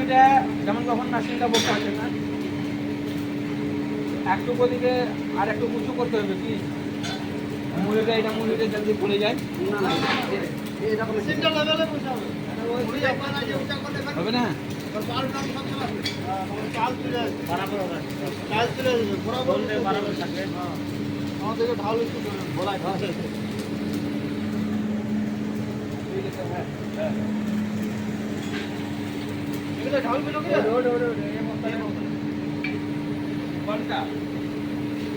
মুড়িটা যেমন যখন মেশিনটা বসে আছে না, একটু ওদিকে আর একটু উঁচু করতে হবে কি মুড়িটা জলদি খুলে যায়। হবে না? আমাদেরকে ঢাল একটু বলা ঢাল গুলো কোনটা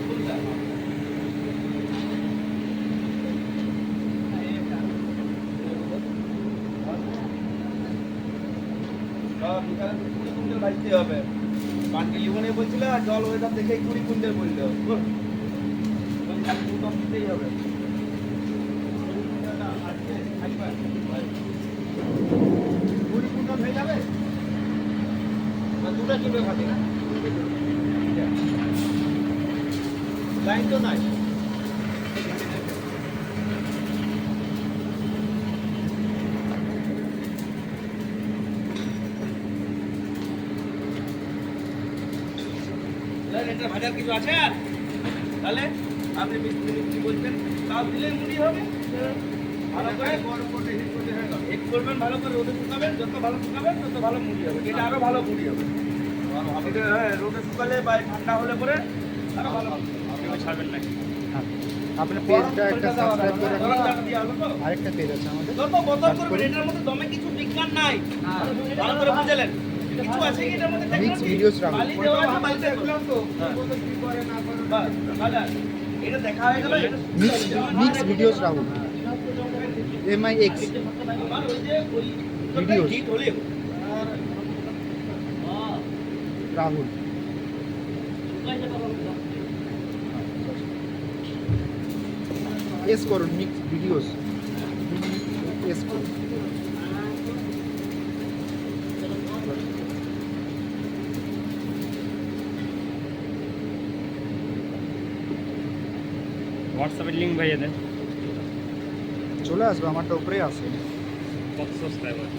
কোনটা বাজতে হবে। পান্ডি লিমনে বলছিল জল ওয়েদার দেখে 20 কুইন্টাল বললো, দিতেই হবে। 20 কুইন্টাল হয়ে যাবে, দুটা চুলে খাতে না লাইন তো নাই। ভাজার কিছু আছে আর তাহলে আপনি মিষ্টি বলছেন তাও দিলে মুড়ি হবে। ভালো করে গরম করতে হিট করতে হয়ে গেল, হিট করবেন ভালো করে, রোদে শুকাবেন, যত ভালো শুকাবেন তত ভালো মুড়ি হবে। এটা আরো ভালো মুড়ি হবে। এটা রোদে শুকালে বা ঠান্ডা হলে পরে আরো ভালো ছাড়বেন নাকি। আপনার পেজটা একটা সাবস্ক্রাইব করে রাখুন। আরেকটা পেজ আছে আমাদের, যত বদল করবেন এটার মধ্যে দমে কিছু বিজ্ঞান নাই, ভালো করে বুঝলেন। কিছু আছে কি এটার মধ্যে মিক্স ভিডিওস রাখুন। বালি দেওয়া আছে, বালি দেখলাম তো কি করে না করে বাস দাদা এটা দেখা হয়ে গেল। মিক্স ভিডিওস রাখুন, MIX আমার ওই যে ওই ভিডিওস হিট হলে রাহুল। এস করুন, মিক্স ভিডিওস এস করুন। হোয়াটসঅ্যাপের লিঙ্ক ভাইয়া দেন, চলে আসবে, আমারটা উপরেই আছে। কত সাবস্ক্রাইবার।